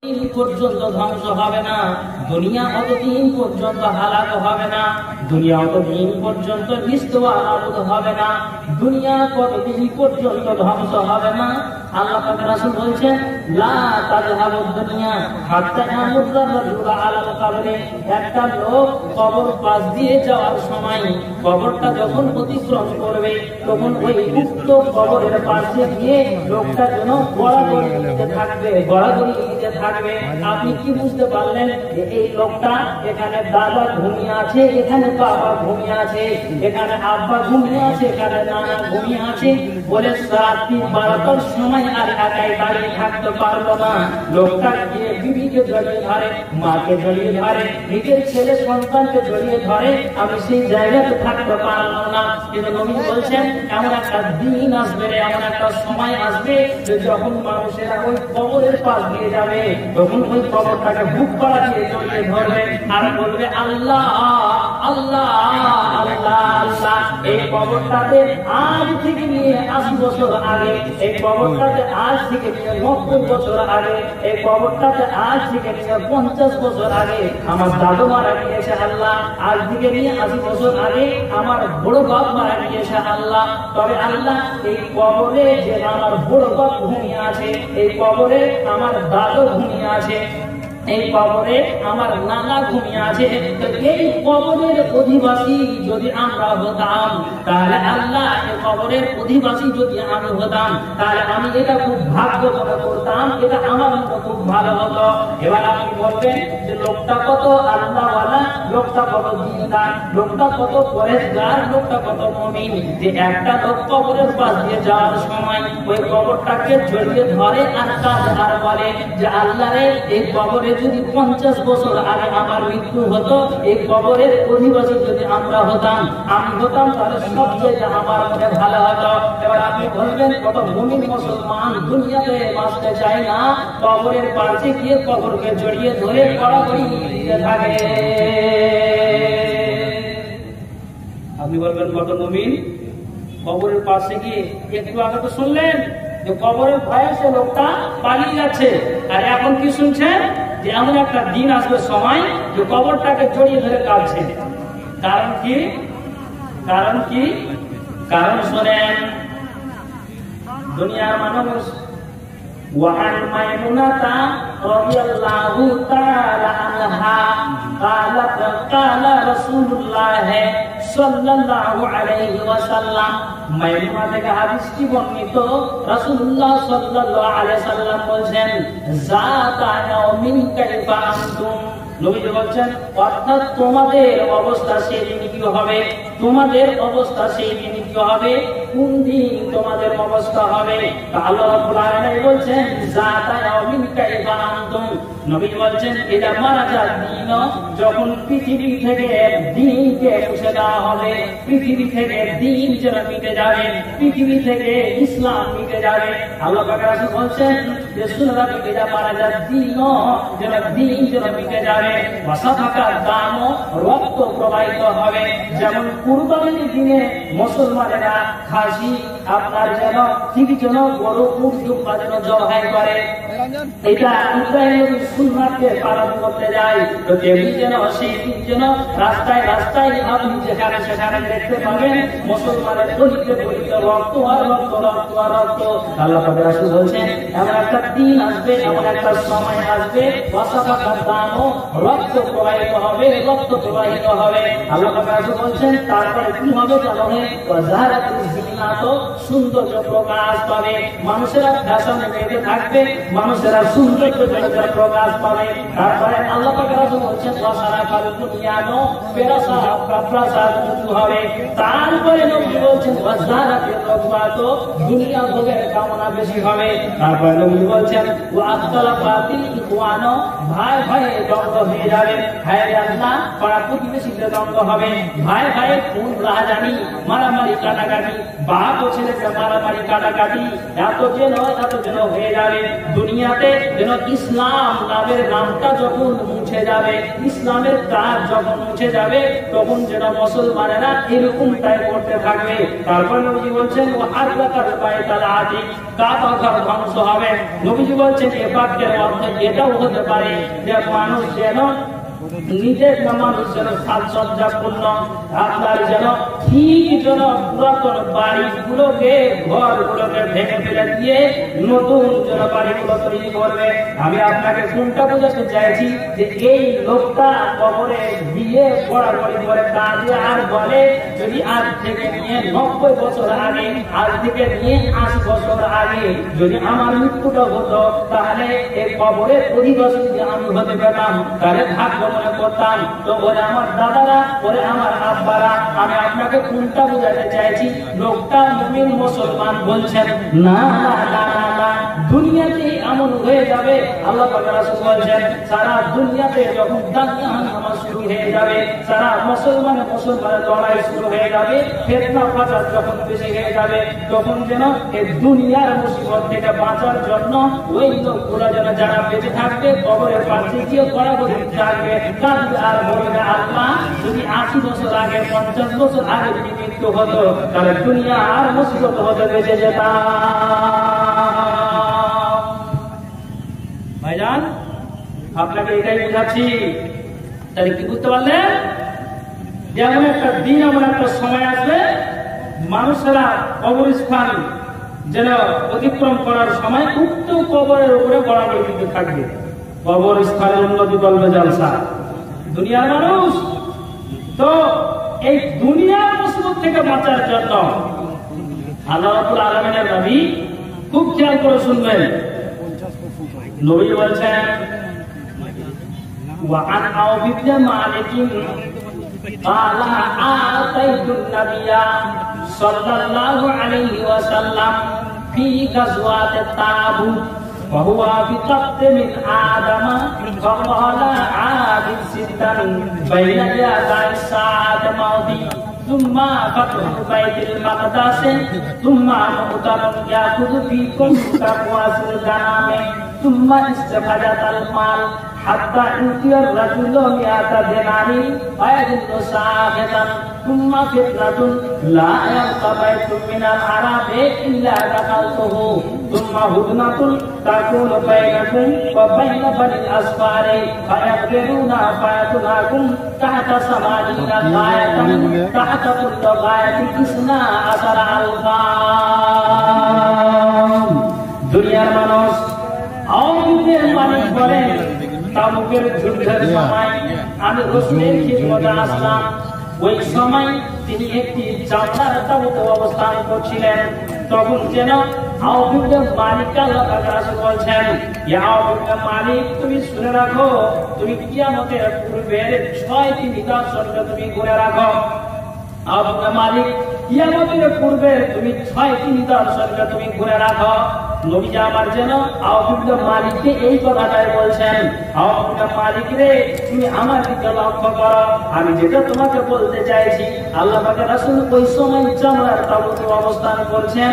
পর্যন্ত ধ্বংস হবে না, দুনিয়া অতদিন পর্যন্ত হালাক হবে না, দুনিয়া অতদিন পর্যন্ত নিস্তওয়ানাবুদ হবে না, দুনিয়া কতদিন পর্যন্ত ধ্বংস হবে না। আল্লাহ পাক রাসূল বলেছেন লা তাযহাবুদ দুনিয়া হাত্তা ইয়ামুদ্দা রাজুল আলা কবরে। একটা লোক কবর পাশ দিয়ে যাওয়ার সময় কবরটা যখন অতিক্রম করবে তখন ওই উক্ত কবরের পাশে গিয়ে লোকটা যেন গড়াগড়ি দিতে থাকবে, গড়াগড়ি দিতে থাকবে। আপনি কি বুঝতে পারলেন যে এই লোকটা এখানে দাদা ঘুমিয়ে আছে, এখানে বাবা ঘুমিয়ে আছে, এখানে আব্বা ঘুমিয়ে আছে, এখানে নানা ঘুমিয়ে আছে। বলে রাত্রি 12টার সময় আর একাই দাঁড়িয়ে থাকতে পারলো না। লোকটা গিয়ে বিবিকে জড়িয়ে ধরে, মাকে জড়িয়ে ধরে, নিজের ছেলে সন্তানকে জড়িয়ে ধরে। আমি সেই জায়গাতে থাকতে পারলাম না। কিন্তু নবী বলছেন এমন একটা দিন আসবে, এমন একটা সময় আসবে যে যখন মানুষেরা ওই কবরের পাশ দিয়ে যাবে তখন ওই কবরটাকে বুক করা দিয়ে জড়িয়ে ধরবে আর বলবে আল্লাহ আল্লাহ আল্লাহ আল্লাহ। এই কবরটাতে আজ থেকে নিয়ে 80 বছর আগে, এই কবরটাতে আজ থেকে নিয়ে 90 বছর আগে, এই কবরটাতে আজ থেকে নিয়ে 50 বছর আগে আমার দাদু মারা গিয়েছে আল্লাহ, আজ থেকে নিয়ে 80 বছর আগে আমার বড় বাপ মারা গিয়েছে আল্লাহ। তবে আল্লাহ এই কবরে যে আমার বড় বাপ ঘুমিয়ে আছে, এই কবরে আমার দাদু ঘুমিয়ে আছে, এই কবরে আমার নানা ঘুমিয়ে আছে। তো এই কবরের অধিবাসী যদি আমরা হতাম তাহলে আল্লাহ এই কবরের অধিবাসী যদি আমি হতাম তাহলে আমি এটা খুব ভাগ্য মনে করতাম, এটা আমার মতো খুব ভালো হতো। এবার আপনি বলবেন যে লোকটা কত আল্লাহওয়ালা, লোকটা কত দিনদার, লোকটা কত পরেশগার, লোকটা কত মুমিন যে একটা লোক কবরের পাশ দিয়ে যাওয়ার সময় ওই কবরটাকে জড়িয়ে ধরে আর কাঁদে আর বলে যে আল্লাহ রে এই কবরে যদি 50 বছর আগে আমার মৃত্যু হতো, এই কবরের অধিবাসী যদি আমরা হতাম, আমি হতাম তাহলে সবচেয়ে আমার মনে ভালো হতো। এবার আপনি বলবেন কত মুমিন মুসলমান দুনিয়াতে বাঁচতে চায় না, কবরের পাশে গিয়ে কবরকে জড়িয়ে ধরে গড়াগড়ি দিতে থাকে। আপনি বলবেন কত মুমিন কবরের পাশে গিয়ে, একটু আগে তো শুনলেন যে কবরের ভয়ে সে লোকটা পালিয়ে যাচ্ছে, আর এখন কি শুনছেন যে এমন একটা দিন আসবে সময় যে কবরটাকে জড়িয়ে ধরে কাঁদছে। কারণ কি? কারণ কি? কারণ শোনেন, দুনিয়ার মানুষ وعن ميمونة رضي الله تعالى عنها قالت قال رسول الله صلى الله عليه وسلم। মাইমুনা থেকে হাদিসটি বর্ণিত, রাসূলুল্লাহ সাল্লাল্লাহু আলাইহি ওয়াসাল্লাম বলেন যাতা ইয়াউমিন কাইফা আনতুম। নবী বলেন অর্থাৎ তোমাদের অবস্থা সেদিন কি হবে, তোমাদের অবস্থা সেই দিন কি হবে, কোন দিন তোমাদের অবস্থা হবে। আল্লাহ রাব্বুল আলামিন বলেন যাতা ইয়াউমিন কাইফা আনতুম। নবী বলেন ইদা মারাজা দিন, যখন পৃথিবী থেকে দিনকে মুছে দেওয়া হবে, পৃথিবী থেকে দিন যেন মিটে যাবে, পৃথিবী থেকে ইসলাম মিটে যাবে। আল্লাহ পাক রাসূল বলেন যে শুনে রাখো ইদা মারাজা দিন, যেন দিন যেন মিটে যাবে, ওয়াসাফাকার দাম, রক্ত প্রবাহিত হবে। যেমন কুরবানির দিনে মুসলমানেরা খাসি আপনার যেন ঠিক যেন গরু উট জুম্মা যেন জবাই করে, এটা ইব্রাহিম সুন্নাতকে পালন করতে যায়। তো তেমনি যেন সেই দিন যেন রাস্তায় রাস্তায় আপনি যেখানে সেখানে দেখতে পাবেন মুসলমানের গলিতে গলিতে রক্ত আর রক্ত, রক্ত আর রক্ত। আল্লাহ পাক রাসূল বলেন এমন একটা দিন আসবে, এমন একটা সময় আসবে, ওয়াসাফাকার দাম, রক্ত প্রবাহিত হবে, রক্ত প্রবাহিত হবে। আল্লাহ পাক রাসূল বলেন তারপরে কি হবে জানেন, ওয়াজারাতুল জিনাত, সৌন্দর্য প্রকাশ পাবে, মানুষেরা ফ্যাশনে মেতে থাকবে, মানুষেরা সৌন্দর্য প্রকাশ পাবে। তারপরে আল্লাহ পাক রাসূল বলেন ওয়াসারাকাল বুনিয়ানো, ফেরাসা কাফরাসা শুরু হবে। তারপরে নবী বলেন ওয়াজারাতুল রগবাত, দুনিয়া ভোগের কামনা বেশি হবে। তারপরে নবী বলেন ওয়াআতলাফাতিল ইখওয়ানো, ভাই ভাই দ্বন্দ্ব হয়ে যাবে। ভাই আল্লাহ পাড়া প্রতিবেশীতে দ্বন্দ্ব হবে, ভাই ভাই খুন রাহাজানি, মারামারি কাটাকাটি, বাপ ও ছেলেকে মারামারি কাটাকাটি, এত যেন হয়ে যাবে। দুনিয়া দুনিয়াতে যেন ইসলাম নামের নামটা যখন মুছে যাবে, ইসলামের কাজ যখন মুছে যাবে, তখন যেন মুসলমানেরা এরকমটাই করতে থাকবে। তারপর নবীজি বলছেন ও আরকার বাইতুল আতিক, কাবা ঘর ধ্বংস হবে। নবীজি বলছেন এ বাক্যের অর্থ এটাও হতে পারে যে মানুষ যেন নিজের মানুষ যেন সাজসজ্জাপূর্ণ, আপনার যেন ঠিক যেন পুরাতন বাড়িগুলোকে ঘরগুলোকে ভেঙে ফেলে দিয়ে নতুন যেন বাড়িগুলো তৈরি করবে। আমি আপনাকে কোনটা বোঝাতে চাইছি যে এই লোকটা কবরে দিয়ে পড়াপড়ি করে কাজে আর বলে যদি আজ থেকে নিয়ে 90 বছর আগে, আজ থেকে নিয়ে 80 বছর আগে যদি আমার মৃত্যুটা হতো, তাহলে এই কবরের অধিবাসী যদি আমি হতে পেতাম, তাহলে ভাগ্য মনে করতাম। তো ওরে আমার দাদারা, ওরে আমার আব্বারা, আমি আপনাকে কোনটা বোঝাতে চাইছি, লোকটা মুমিন মুসলমান বলছেন না না না না না, দুনিয়াতে এমন হয়ে যাবে। আল্লাহ পাক রাসূল বলেন সারা দুনিয়াতে যখন দাঙ্গা নামাজ শুরু হয়ে যাবে, সারা মুসলমানের লড়াই শুরু হয়ে যাবে, ফিতনা ফাসাদ যখন বেশি হয়ে যাবে, তখন যেন এই দুনিয়ার মুসিবত থেকে বাঁচার জন্য ওই লোকগুলো যেন যারা বেঁচে থাকবে কবরের পাশে গিয়ে গড়াগড়ি থাকবে, কাঁদবে আর বলবে আল্লাহ যদি 80 বছর আগে 50 বছর আগে যদি মৃত্যু হতো, তাহলে দুনিয়া আর মুসিবত হতে বেঁচে যেতাম। ভাইজান আপনাকে এটাই বোঝাচ্ছি, তাহলে কি বুঝতে পারলেন? যেমন একটা দিন, এমন একটা সময় আসবে মানুষেরা কবরস্থান যেন অতিক্রম করার সময় উক্ত কবরের উপরে গড়াগড়ি দিতে থাকবে, কবরস্থানের উন্নতি করবে জলসা। দুনিয়ার মানুষ তো এই দুনিয়ার মুসিবত থেকে বাঁচার জন্য আল্লাহ রাব্বুল আলামিনের নবী খুব খেয়াল করে শুনবেন। নবী বলছেন ওয়া আন আউফ ইবনে মালিক قال آتيت النبي صلى الله عليه وسلم في غزوة تابوك وهو بقبض من آدم فقال عابد ستا بين يدي الساعة موتي ثم فتح بيت المقدس ثم مؤتمر يأخذ فيكم كقواس الغنم ثم استفادة المال حتى يؤتي الرجل 100 دينار ويجد ساخطا ثم فتنة لا يبقى بيت من العرب إلا دخلته ثم هدنة تكون بينكم وبين بني الأسفار فيقبلون فيتناكم تحت 80 غاية تحت كل غاية 12 ألفا। দুনিয়ার মানুষ আওয়ামীদের মালিক বলেন তাবুকের যুদ্ধের সময় আমি রাসূলের খিদমতে আসলাম। ওই সময় তিনি একটি চামড়ার তাঁবুতে অবস্থান করছিলেন। তখন যেন আওয়ামীদের মালিক আল্লাহ পাক রাসূল বলছেন ইয়া আওয়ামীদের মালিক, তুমি শুনে রাখো, তুমি কিয়ামতের পূর্বের 6টি নিদর্শনকে তুমি গুনে রাখো। আওয়ামীদের মালিক কিয়ামতের পূর্বে তুমি 6টি নিদর্শনকে তুমি গুনে রাখো। নবী আমার যেন আওয়ামীদের মালিককে এই কথাটাই বলছেন, আওয়ামীদের মালিক রে তুমি আমার দিকে লক্ষ্য করো, আমি যেটা তোমাকে বলতে চাইছি। আল্লাহ পাকের রাসূল ওই সময় চামড়ার তাঁবুতে অবস্থান করছেন,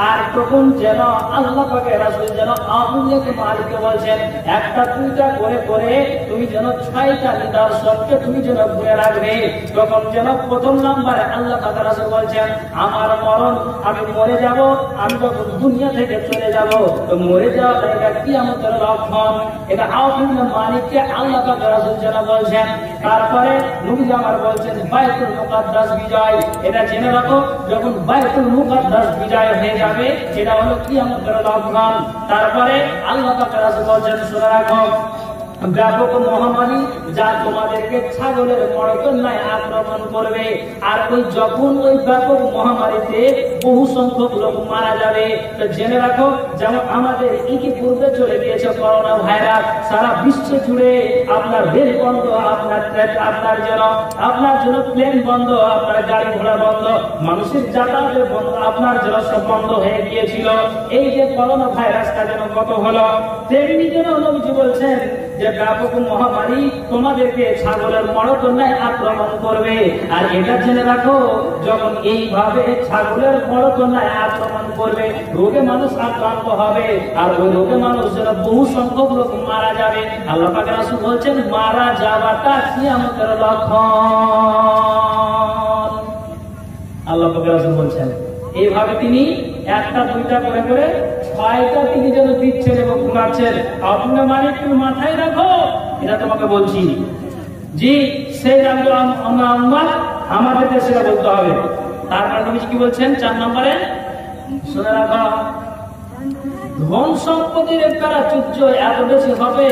আর তখন যেন আল্লাহ পাকের রাসূল যেন আওয়ামীদের মালিককে বলছেন একটা দুইটা করে করে তুমি যেন 6টা নিদর্শনকে তুমি যেন গুনে রাখবে। তখন যেন প্রথম নম্বরে আল্লাহ পাকের রাসূল বলছেন আমার মরণ, আমি মরে যাব, আমি যখন দুনিয়া থেকে চলে যাব, তো মরে যাওয়া এটা কিয়ামতের লক্ষণ। এটা আওয়ামীদের মালিককে আল্লাহ পাকের রাসূল যেন বলছেন। তারপরে নবী আমার বলছেন বাইতুল মুকাদ্দাস বিজয়, এটা জেনে রাখো, যখন বাইতুল মুকাদ্দাস বিজয় হয়ে যাবে এটা হলো কিয়ামতের লক্ষণ। তারপরে আল্লাহ পাকের রাসূল বলছেন শুনে রাখো ব্যাপক মহামারী যা তোমাদেরকে ছাগলের মড়কন্যায় আক্রমণ করবে, আর ওই যখন ওই ব্যাপক মহামারীতে বহু সংখ্যক লোক মারা যাবে, তো জেনে রাখো যেমন আমাদের ইতিপূর্বে চলে গিয়েছে করোনা ভাইরাস, সারা বিশ্ব জুড়ে আপনার রেল বন্ধ, আপনার জন্য প্লেন বন্ধ, আপনার গাড়ি ঘোড়া বন্ধ, মানুষের যাতায়াতের বন্ধ, আপনার জন্য সব বন্ধ হয়ে গিয়েছিল। এই যে করোনা ভাইরাসটা যেন কত হলো, তেমনি যেন নবীজি বলছেন যে ব্যাপক মহামারী তোমাদেরকে ছাগলের মড়কন্যায় আক্রমণ করবে। আর এটা জেনে রাখো, যখন এইভাবে ছাগলের মড়কন্যায় আক্রমণ করবে, রোগে মানুষ আক্রান্ত হবে, আর ওই রোগে মানুষ বহু সংখ্যক লোক মারা যাবে। আল্লাহ পাক রাসূল বলছেন, মারা যাওয়াটা কিয়ামতের লক্ষণ। আল্লাহ পাক রাসূল বলছেন, এইভাবে তিনি একটা দুইটা করে করে 6টা তিনি যেন দিচ্ছেন এবং ঘুমাচ্ছেন। আপনি মানে একটু মাথায় রাখো, এটা তোমাকে বলছি। জি, সেই আমাদেরকে সেটা বলতে হবে। তারপর নবী কি বলছেন 4 নম্বরে, শুনে রাখো, ধন সম্পত্তির প্রাচুর্য এত বেশি হবে,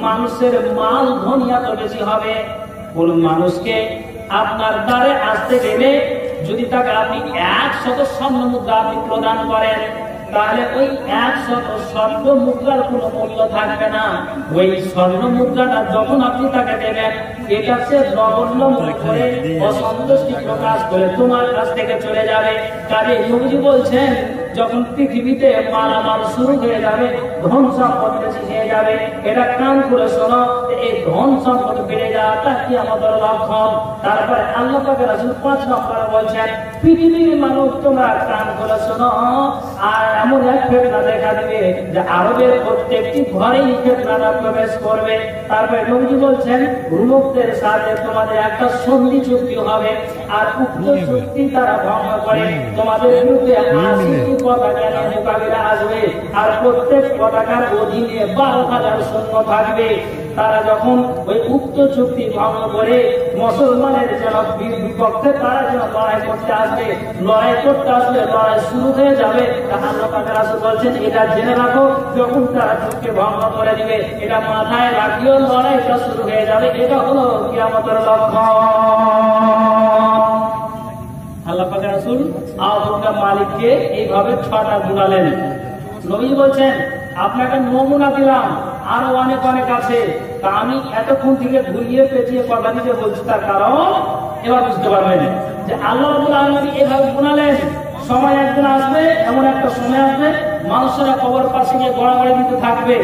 মানুষের মাল ধন এত বেশি হবে, কোন মানুষকে আপনার দ্বারে আসতে গেলে যদি তাকে আপনি 100 স্বর্ণ মুদ্রা আপনি প্রদান করেন, তাহলে ওই 100 স্বর্ণ মুদ্রার কোন মূল্য থাকবে না। ওই স্বর্ণ মুদ্রাটা যখন আপনি তাকে দেবেন, এটা সে নগণ্য মনে করে অসন্তুষ্টি প্রকাশ করে তোমার কাছ থেকে চলে যাবে। কাজে নবীজি বলছেন, যখন পৃথিবীতে মালামাল শুরু হয়ে যাবে, ধন সম্পদ বেশি হয়ে যাবে, এটা কান করে শোনো, এই ধন সম্পদ বেড়ে যাওয়াটা কি আমাদের লক্ষণ। তারপরে আল্লাহ পাক রাসূল 5 নম্বরে বলছেন, পৃথিবীর মানুষ তোমরা কান করে শোনো, আর এমন এক ফিতনা দেখা দিবে যে আরবের প্রত্যেকটি ঘরেই ফিতনাটা প্রবেশ করবে। তারপরে নবী বলছেন, রোমকদের সাথে তোমাদের একটা সন্ধি চুক্তি হবে, আর উক্ত চুক্তি তারা ভঙ্গ করে তোমাদের বিরুদ্ধে 80টি পতাকা নিয়ে মোকাবিলা আসবে, আর প্রত্যেক পতাকার অধীনে 12,000 সৈন্য থাকবে। তারা যখন ওই উক্ত চুক্তি ভঙ্গ করে মুসলমানের যেন বিপক্ষে তারা যেন লড়াই করতে আসবে, লড়াই শুরু হয়ে যাবে। আল্লাহ পাক রাসূল বলছেন, এটা জেনে রাখো, যখন তারা চুক্তি ভঙ্গ করে দিবে, এটা মাথায় রাখিও, লড়াইটা শুরু হয়ে যাবে। এটা হলো কিয়ামতের লক্ষণ। আল্লাহ পাক রাসূল আওয়াজের মালিককে এইভাবে 6টা গুণালেন। নবী বলছেন, আপনাকে নমুনা দিলাম, আরো অনেক অনেক আছে, তা আমি এতক্ষণ থেকে ঘুরিয়ে পেঁচিয়ে কথা দিতে বলছি, তার কারণ এবার বুঝতে পারবেন যে আল্লাহ রাব্বুল আলামিন এভাবে গুণালেন। সময় একদিন আসবে, এমন একটা সময় আসবে, মানুষেরা কবর পাশে গিয়ে গড়াগড়ি দিতে থাকবে।